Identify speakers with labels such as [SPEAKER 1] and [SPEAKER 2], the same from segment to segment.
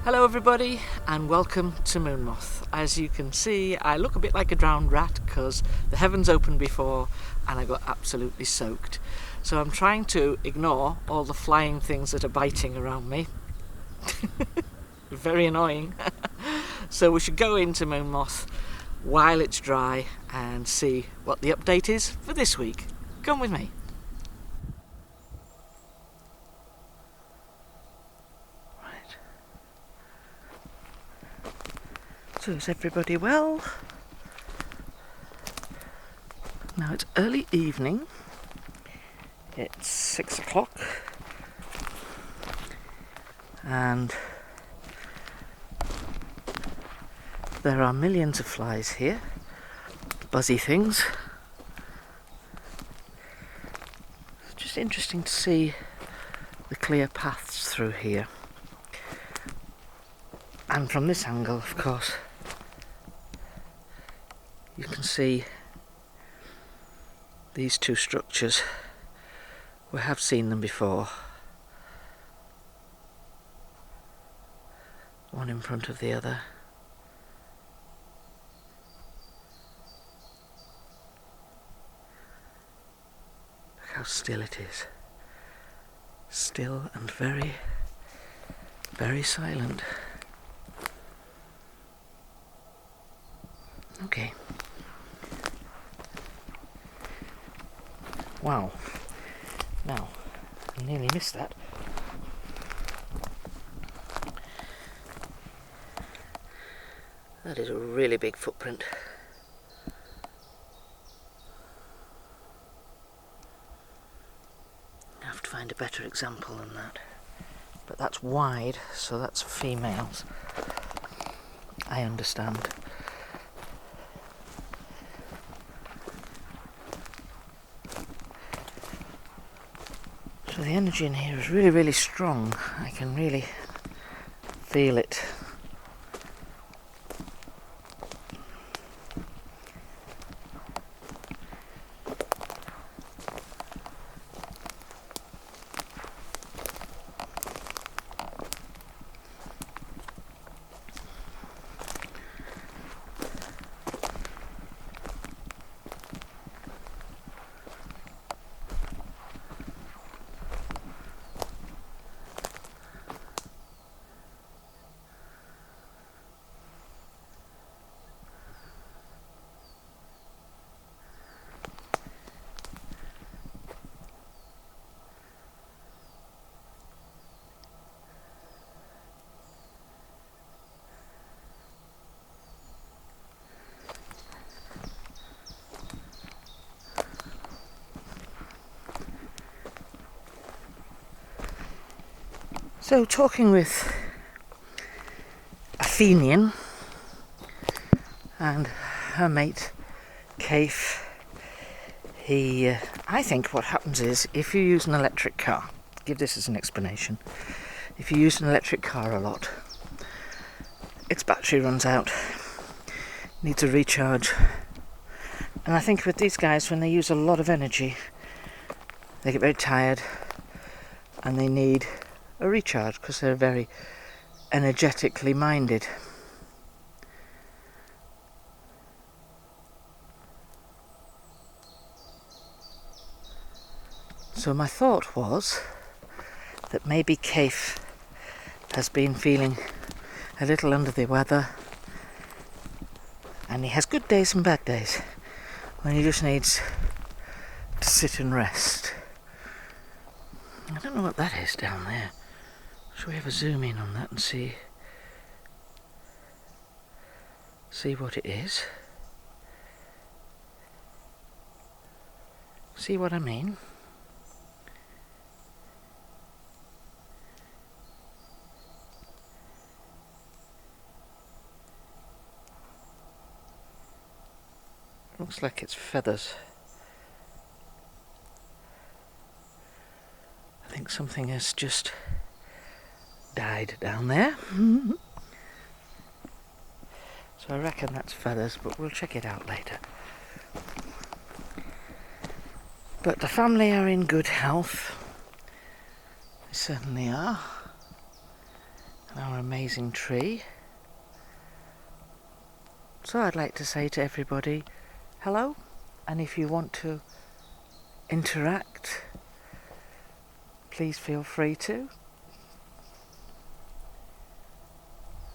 [SPEAKER 1] Hello everybody and welcome to Moonmoth. As you can see, I look a bit like a drowned rat because the heavens opened before and I got absolutely soaked. So I'm trying to ignore all the flying things that are biting around me. Very annoying. So we should go into Moonmoth while it's dry and see what the update is for this week. Come with me. So is everybody well? Now it's early evening. It's 6 o'clock. And there are millions of flies here. Buzzy things. It's just interesting to see the clear paths through here. And from this angle, of course, you can see these two structures. We have seen them before. One in front of the other. Look how still it is. Still and very, very silent. Okay. Wow. Now, I nearly missed that. That is a really big footprint. I have to find a better example than that. But that's wide, so that's females. I understand. So the energy in here is really, really strong. I can really feel it. So talking with a Fenian and her mate Kaif, I think what happens is if you use an electric car, give this as an explanation, if you use an electric car a lot, its battery runs out, needs a recharge, and I think with these guys, when they use a lot of energy, they get very tired and they need a recharge because they're very energetically minded. So my thought was that maybe Kaif has been feeling a little under the weather, and he has good days and bad days when he just needs to sit and rest. I don't know what that is down there. Shall we have a zoom in on that and see what it is? See what I mean? Looks like it's feathers. I think something has just died down there. So I reckon that's feathers, but we'll check it out later. But the family are in good health. They certainly are. And our amazing tree. So I'd like to say to everybody, hello, and if you want to interact, please feel free to.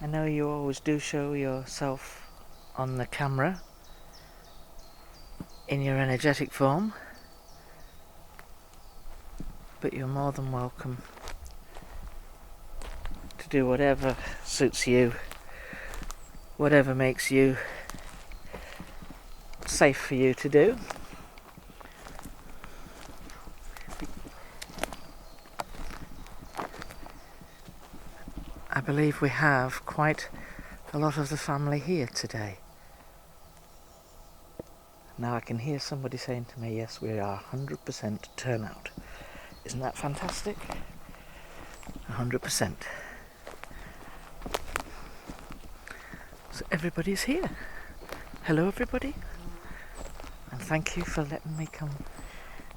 [SPEAKER 1] I know you always do show yourself on the camera in your energetic form, but you're more than welcome to do whatever suits you, whatever makes you safe for you to do. I believe we have quite a lot of the family here today. Now I can hear somebody saying to me, yes, we are 100% turnout. Isn't that fantastic? 100%. So everybody's here. Hello everybody. And thank you for letting me come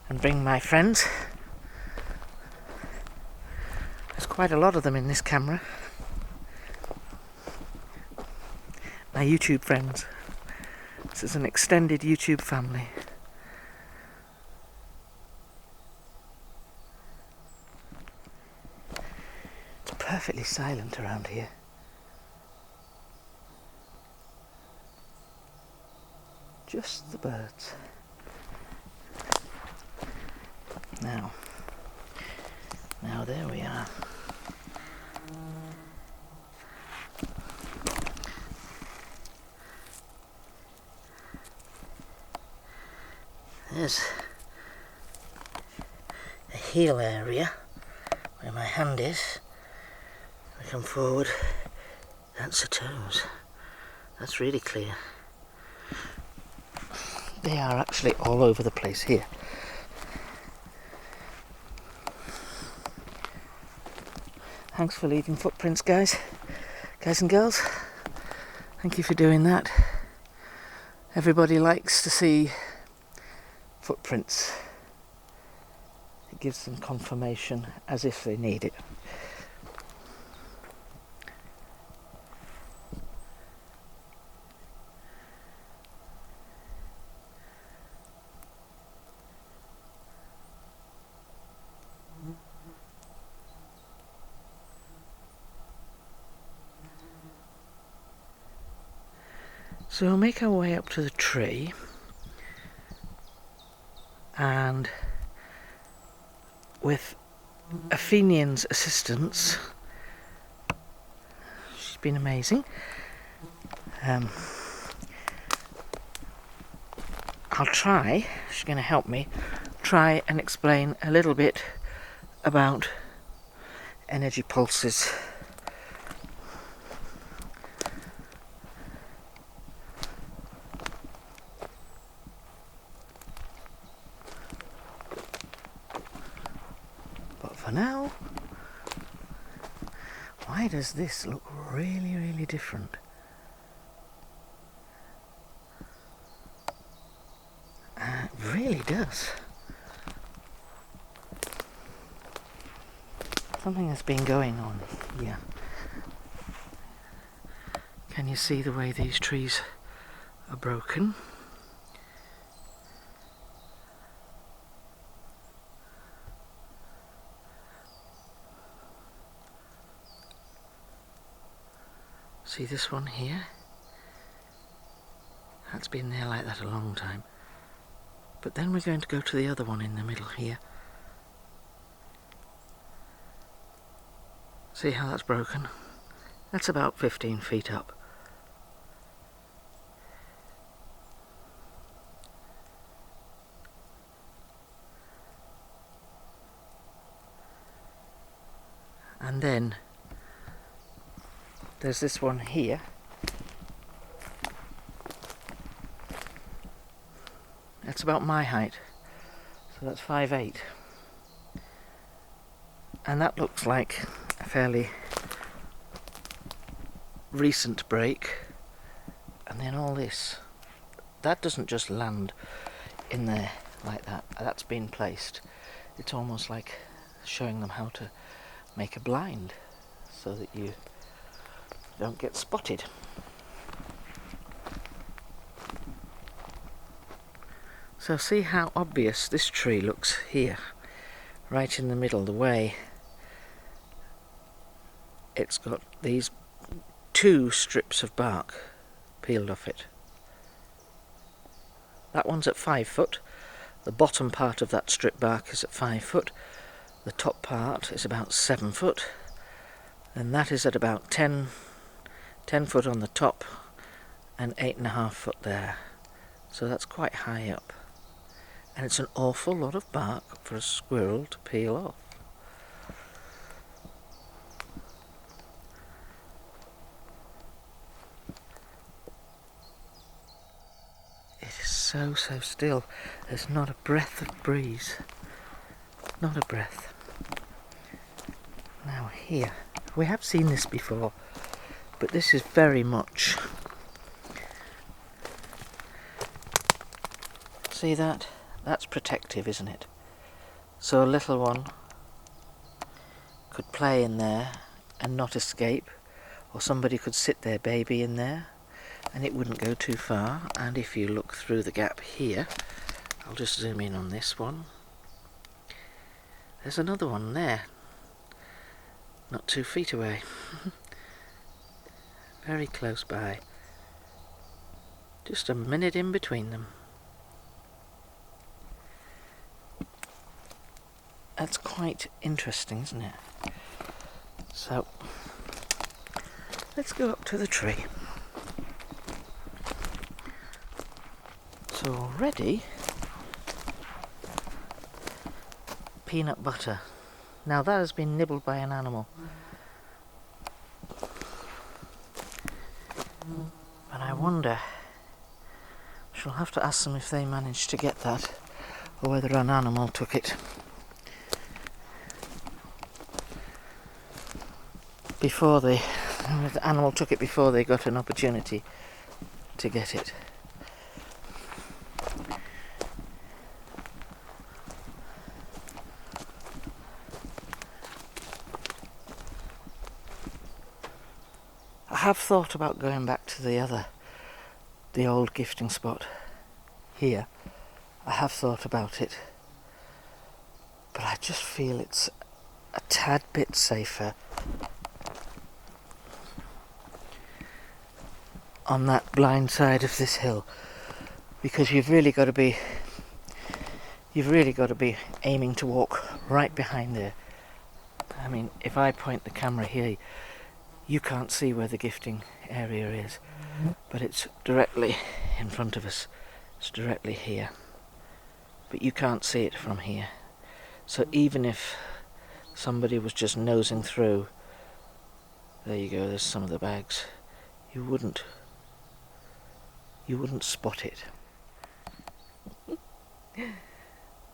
[SPEAKER 1] and bring my friends. There's quite a lot of them in this camera. My YouTube friends. This is an extended YouTube family. It's perfectly silent around here. Just the birds. Now there we are. There's a heel area where my hand is. I come forward, that's the toes. That's really clear. They are actually all over the place here. Thanks for leaving footprints, guys and girls. Thank you for doing that. Everybody likes to see footprints. It gives them confirmation as if they need it. So we'll make our way up to the tree, and with Athenian's assistance, she's been amazing, I'll try, she's going to help me, try and explain a little bit about energy pulses. For now, why does this look really, really different? It really does. Something has been going on here. Can you see the way these trees are broken? See this one here? That's been there like that a long time. But then we're going to go to the other one in the middle here. See how that's broken? That's about 15 feet up. And then there's this one here. That's about my height, so that's 5'8". And that looks like a fairly recent break. And then all this, that doesn't just land in there like that, that's been placed. It's almost like showing them how to make a blind so that you don't get spotted. So see how obvious this tree looks here, right in the middle, the way it's got these 2 strips of bark peeled off it. That one's at 5 foot, the bottom part of that strip bark is at 5 foot, the top part is about 7 foot, and that is at about 10 foot on the top and 8.5 foot there. So that's quite high up. And it's an awful lot of bark for a squirrel to peel off. It is so still. There's not a breath of breeze. Not a breath. Now here, we have seen this before, but this is very much... See that? That's protective, isn't it? So a little one could play in there and not escape, or somebody could sit their baby in there and it wouldn't go too far. And if you look through the gap here, I'll just zoom in on this one. There's another one there, not 2 feet away. Very close by. Just a minute in between them. That's quite interesting, isn't it? So, let's go up to the tree. So already, peanut butter. Now that has been nibbled by an animal. But I wonder, she'll have to ask them if they managed to get that, or whether an animal took it. Before the animal took it before they got an opportunity to get it. I have thought about going back to the old gifting spot here. I have thought about it, but I just feel it's a tad bit safer on that blind side of this hill, because you've really got to be aiming to walk right behind there. I mean, if I point the camera here, you can't see where the gifting area is, but it's directly in front of us. It's directly here, but you can't see it from here. So even if somebody was just nosing through, there you go, there's some of the bags, you wouldn't spot it.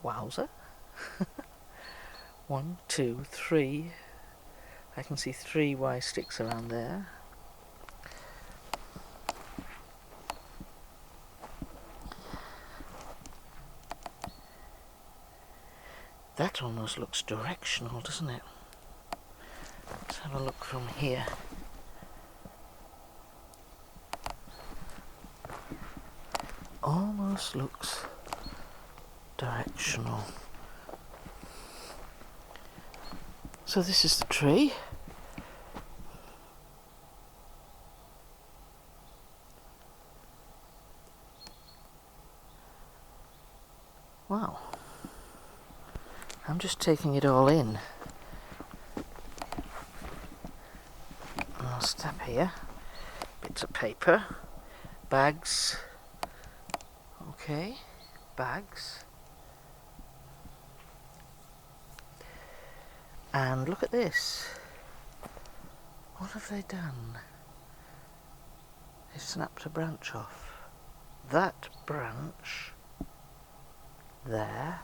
[SPEAKER 1] Wowzer. 1, 2, 3. I can see 3 Y sticks around there. That almost looks directional, doesn't it? Let's have a look from here. Almost looks directional. So this is the tree. I'm just taking it all in. I'll step here. Bits of paper. Bags. Okay, bags. And look at this. What have they done? They snapped a branch off. That branch there.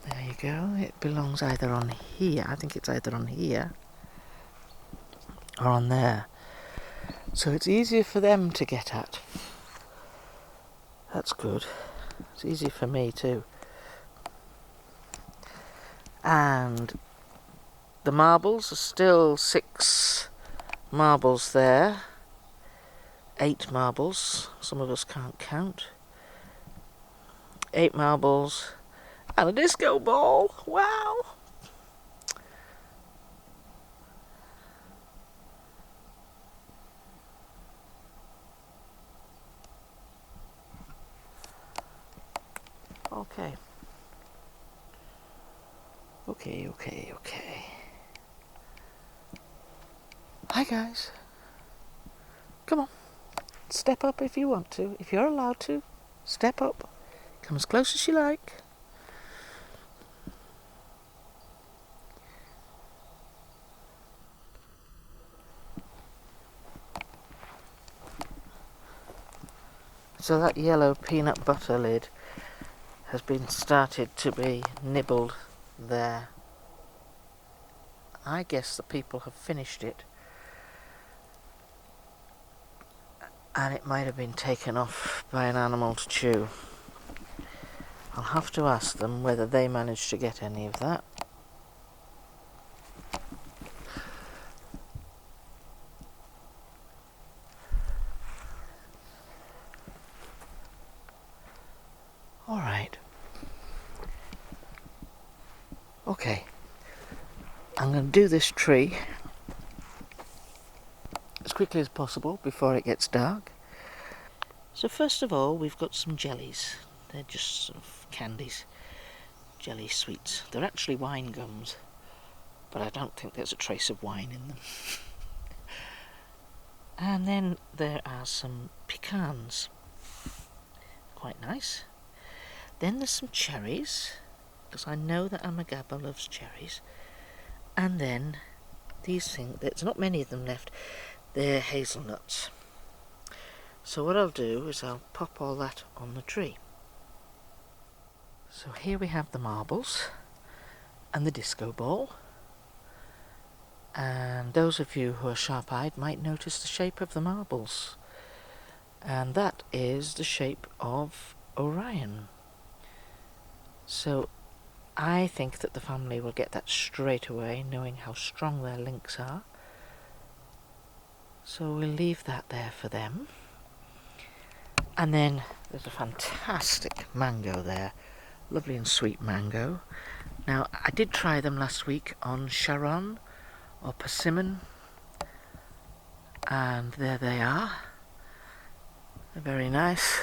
[SPEAKER 1] There you go. It belongs either on here. I think it's either on here or on there. So it's easier for them to get at. That's good. It's easy for me too. And the marbles are still 6 marbles there. 8 marbles. Some of us can't count. 8 marbles. And a disco ball. Wow! Okay. Okay. Hi guys. Come on. Step up if you want to. If you're allowed to, step up. Come as close as you like. So that yellow peanut butter lid has been started to be nibbled there. I guess the people have finished it, and it might have been taken off by an animal to chew. I'll have to ask them whether they managed to get any of that. Alright. Okay. I'm going to do this tree as quickly as possible before it gets dark. So first of all, we've got some jellies. They're just sort of candies, jelly sweets. They're actually wine gums, but I don't think there's a trace of wine in them. And then there are some pecans. Quite nice. Then there's some cherries, because I know that Amagaba loves cherries. And then these things, there's not many of them left, they're hazelnuts. So what I'll do is I'll pop all that on the tree. So here we have the marbles and the disco ball. And those of you who are sharp-eyed might notice the shape of the marbles. And that is the shape of Orion. So I think that the family will get that straight away, knowing how strong their links are. So we'll leave that there for them. And then there's a fantastic mango there. Lovely and sweet mango. Now, I did try them last week on Sharon or persimmon. And there they are. They're very nice.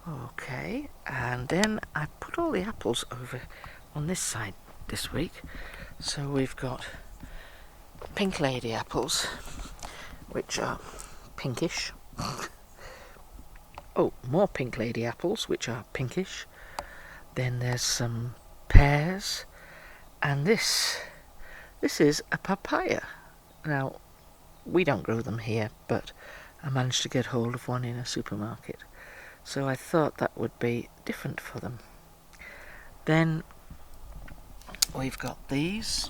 [SPEAKER 1] Okay, and then I put all the apples over on this side this week. So we've got pink lady apples, which are pinkish. Oh, more pink lady apples, which are pinkish. Then there's some pears, and this is a papaya. Now, we don't grow them here, but I managed to get hold of one in a supermarket. So I thought that would be different for them. Then we've got these,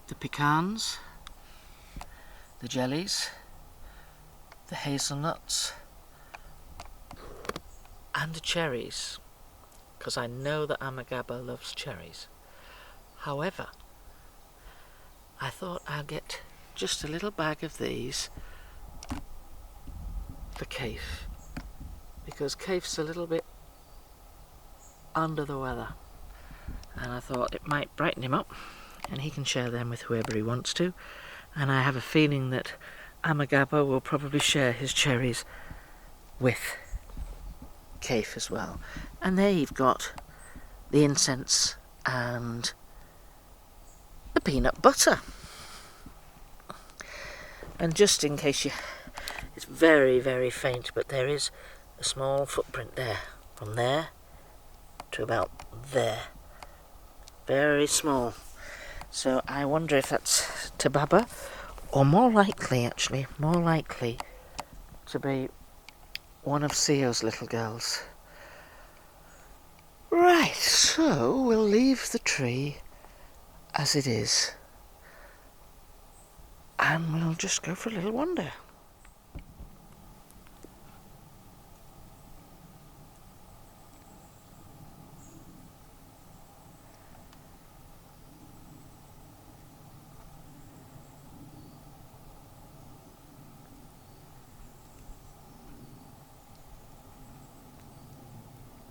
[SPEAKER 1] the pecans, the jellies, the hazelnuts, and the cherries, because I know that Amagaba loves cherries. However, I thought I'll get just a little bag of these for Kaif, because Kaif's a little bit under the weather, and I thought it might brighten him up and he can share them with whoever he wants to. And I have a feeling that Amagaba will probably share his cherries with Kaif as well. And there you've got the incense and the peanut butter. And just in case it's very, very faint, but there is a small footprint there, from there to about there. Very small. So I wonder if that's Tababa, or more likely to be one of Sio's little girls. Right, so we'll leave the tree as it is, and we'll just go for a little wander.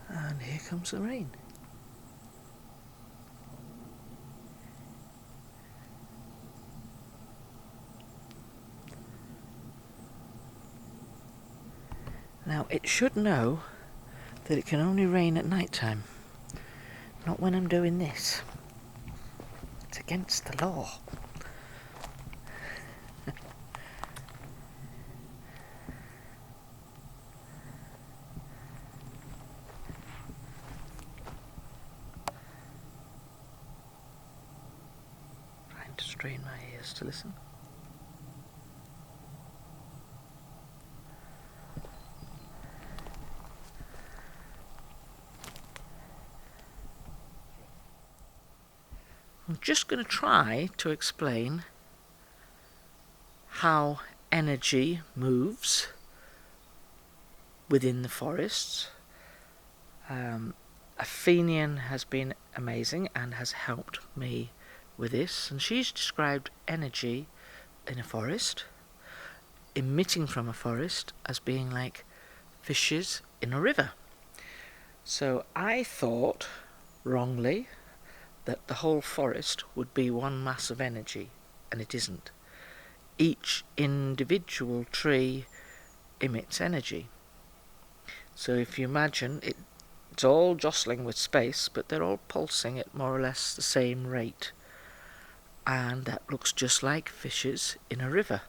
[SPEAKER 1] And here comes the rain. Now it should know that it can only rain at night time, not when I'm doing this. It's against the law. Trying to strain my ears to listen. I'm just going to try to explain how energy moves within the forests. Athenian has been amazing and has helped me with this, and she's described energy in a forest, emitting from a forest, as being like fishes in a river. So I thought, wrongly, that the whole forest would be one mass of energy, and it isn't. Each individual tree emits energy. So if you imagine, it's all jostling with space, but they're all pulsing at more or less the same rate. And that looks just like fishes in a river,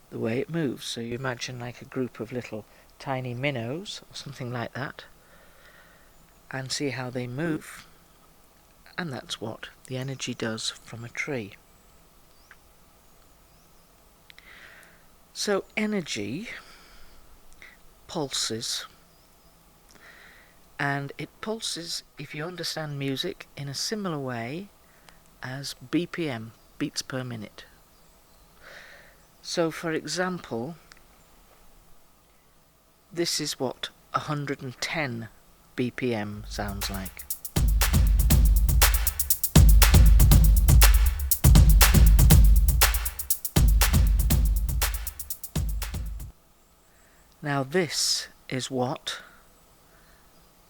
[SPEAKER 1] the way it moves. So you imagine like a group of little tiny minnows, or something like that, and see how they move. And that's what the energy does from a tree. So energy pulses, and it pulses, if you understand music, in a similar way as BPM, beats per minute. So for example, this is what 110 BPM sounds like. Now this is what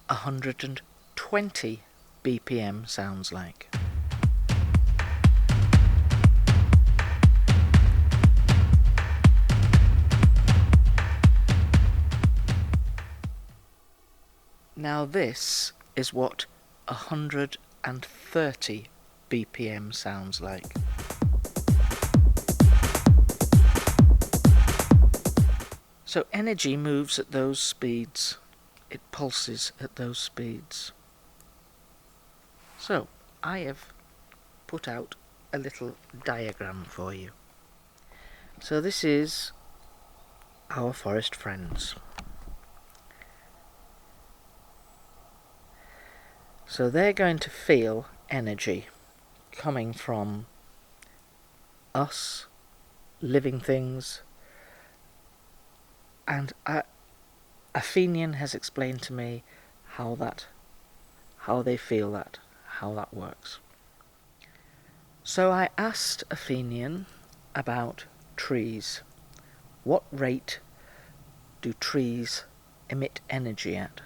[SPEAKER 1] 120 BPM sounds like. Now this is what 130 BPM sounds like. So energy moves at those speeds. It pulses at those speeds. So I have put out a little diagram for you. So this is our forest friends. So they're going to feel energy coming from us, living things, and Athenian has explained to me how they feel that, how that works. So I asked Athenian about trees. What rate do trees emit energy at?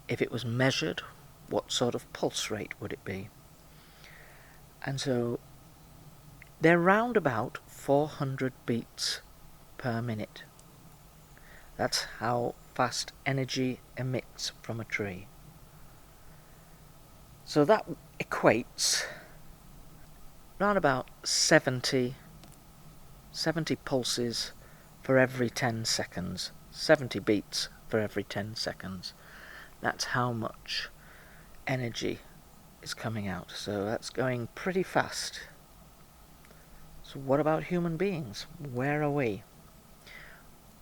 [SPEAKER 1] If it was measured, what sort of pulse rate would it be? And so they're round about 400 beats per minute. That's how fast energy emits from a tree. So that equates around about 70 pulses for every 10 seconds. 70 beats for every 10 seconds. That's how much energy is coming out. So that's going pretty fast. So what about human beings? Where are we?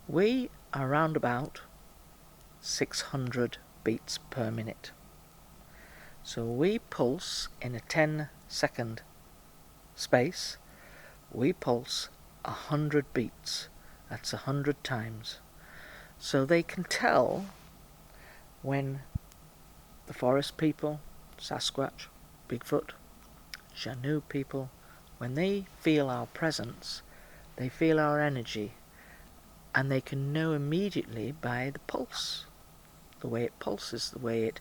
[SPEAKER 1] We are around about 600 beats per minute. So we pulse in a 10-second space. We pulse 100 beats. That's 100 times. So they can tell when the forest people, Sasquatch, Bigfoot, Chanu people, when they feel our presence, they feel our energy, and they can know immediately by the pulse, the way it pulses, the way it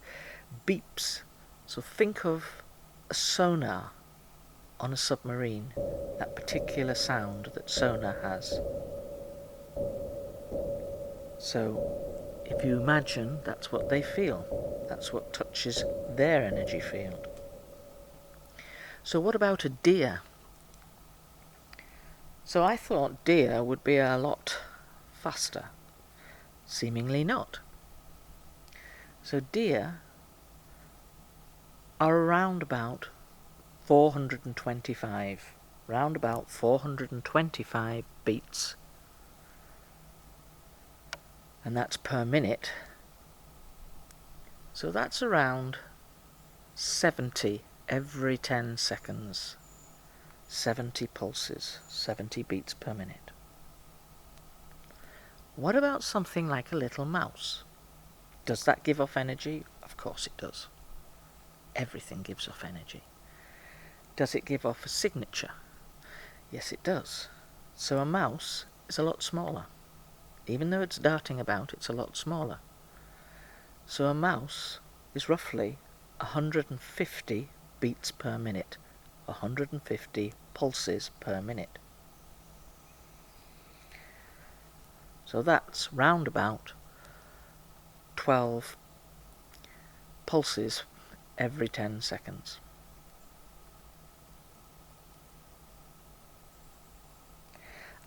[SPEAKER 1] beeps. So think of a sonar on a submarine, that particular sound that sonar has. So if you imagine, that's what they feel. That's what touches their energy field. So what about a deer? So I thought deer would be a lot faster. Seemingly not. So deer are around about 425. Round about 425 beats. And that's per minute. So that's around 70 every 10 seconds. 70 pulses, 70 beats per minute. What about something like a little mouse? Does that give off energy? Of course it does. Everything gives off energy. Does it give off a signature? Yes, it does. So a mouse is a lot smaller. Even though it's darting about, it's a lot smaller. So a mouse is roughly 150 beats per minute. 150 pulses per minute. So that's round about 12 pulses every 10 seconds.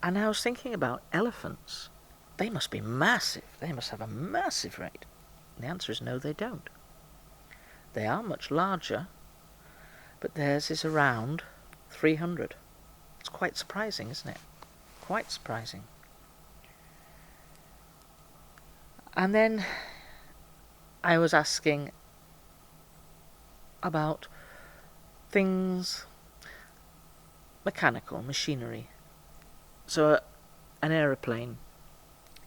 [SPEAKER 1] And I was thinking about elephants. They must be massive. They must have a massive rate. And the answer is no, they don't. They are much larger, but theirs is around 300. It's quite surprising, isn't it? Quite surprising. And then I was asking about things, mechanical, machinery. So an aeroplane,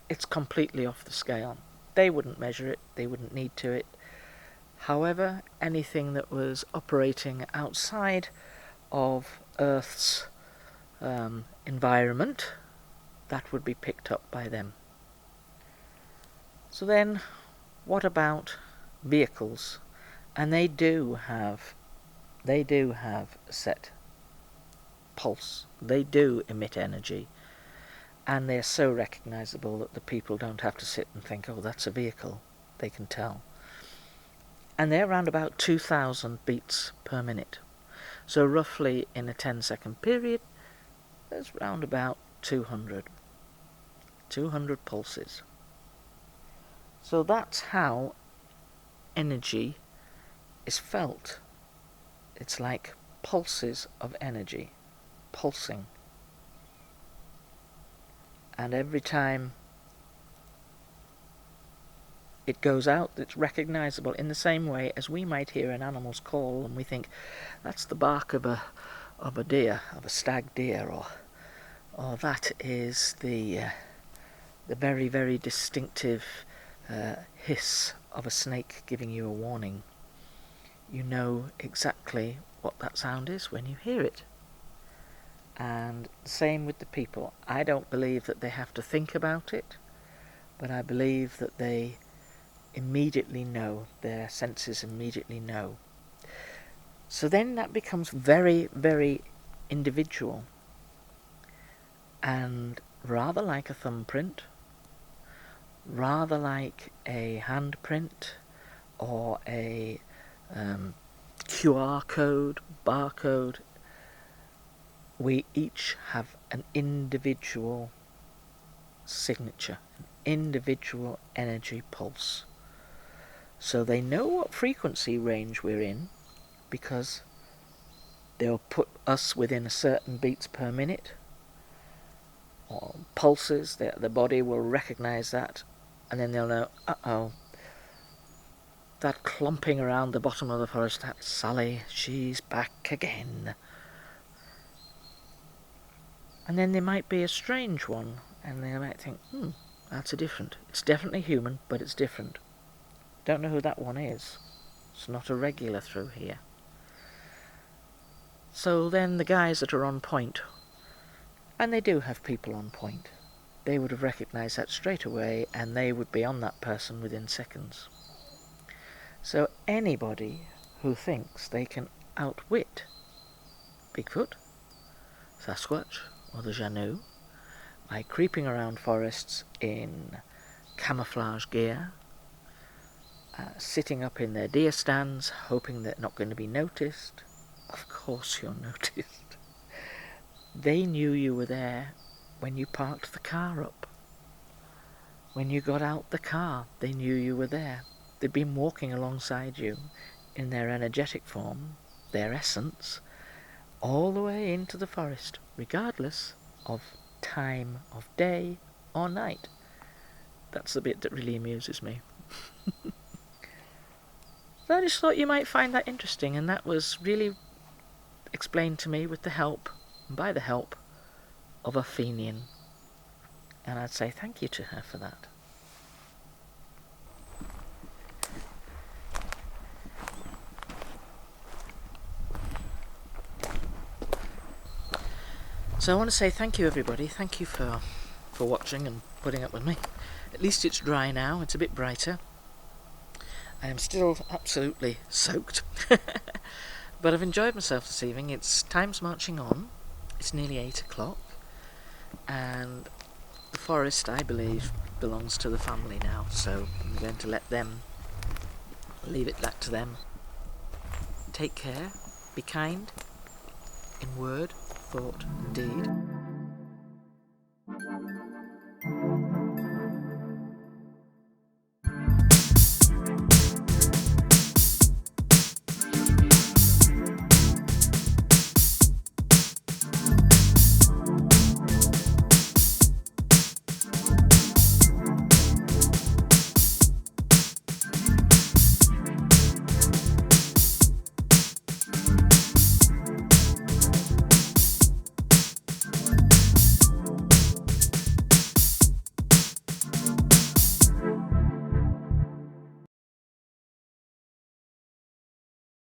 [SPEAKER 1] it's completely off the scale. They wouldn't measure it, they wouldn't need to it. However, anything that was operating outside of Earth's environment, that would be picked up by them. So then, what about vehicles? And they do have a set pulse. They do emit energy, and they're so recognizable that the people don't have to sit and think, oh, that's a vehicle. They can tell. And they're around about 2,000 beats per minute. So roughly in a 10-second period, there's round about 200 pulses. So that's how energy is felt. It's like pulses of energy, pulsing. And every time it goes out, it's recognizable in the same way as we might hear an animal's call and we think, that's the bark of a deer, of a stag deer, or that is the very, very distinctive hiss of a snake giving you a warning. You know exactly what that sound is when you hear it. And the same with the people. I don't believe that they have to think about it, but I believe that they immediately know, their senses immediately know. So then that becomes very, very individual, and rather like a thumbprint, rather like a handprint or a QR code, barcode. We each have an individual signature, an individual energy pulse. So they know what frequency range we're in because they'll put us within a certain beats per minute or pulses. The body will recognise that, and then they'll know, uh-oh, that clomping around the bottom of the forest, that's Sally, she's back again. And then there might be a strange one, and they might think, that's it's definitely human, but it's different. Don't know who that one is. It's not a regular through here. So then the guys that are on point, and they do have people on point, they would have recognised that straight away, and they would be on that person within seconds. So anybody who thinks they can outwit Bigfoot, Sasquatch, or the Janoo by creeping around forests in camouflage gear, sitting up in their deer stands, hoping they're not going to be noticed. Of course you're noticed. They knew you were there when you parked the car up. When you got out the car, they knew you were there. They'd been walking alongside you in their energetic form, their essence, all the way into the forest, regardless of time of day or night. That's the bit that really amuses me. So I just thought you might find that interesting, and that was really explained to me with the help, and by the help, of a Fenian. And I'd say thank you to her for that. So I want to say thank you, everybody. Thank you for watching and putting up with me. At least it's dry now. It's a bit brighter. I am still absolutely soaked. But I've enjoyed myself this evening. Time's marching on. It's nearly 8 o'clock. And the forest, I believe, belongs to the family now. So I'm going to leave it back to them. Take care. Be kind. In word, thought, and deed.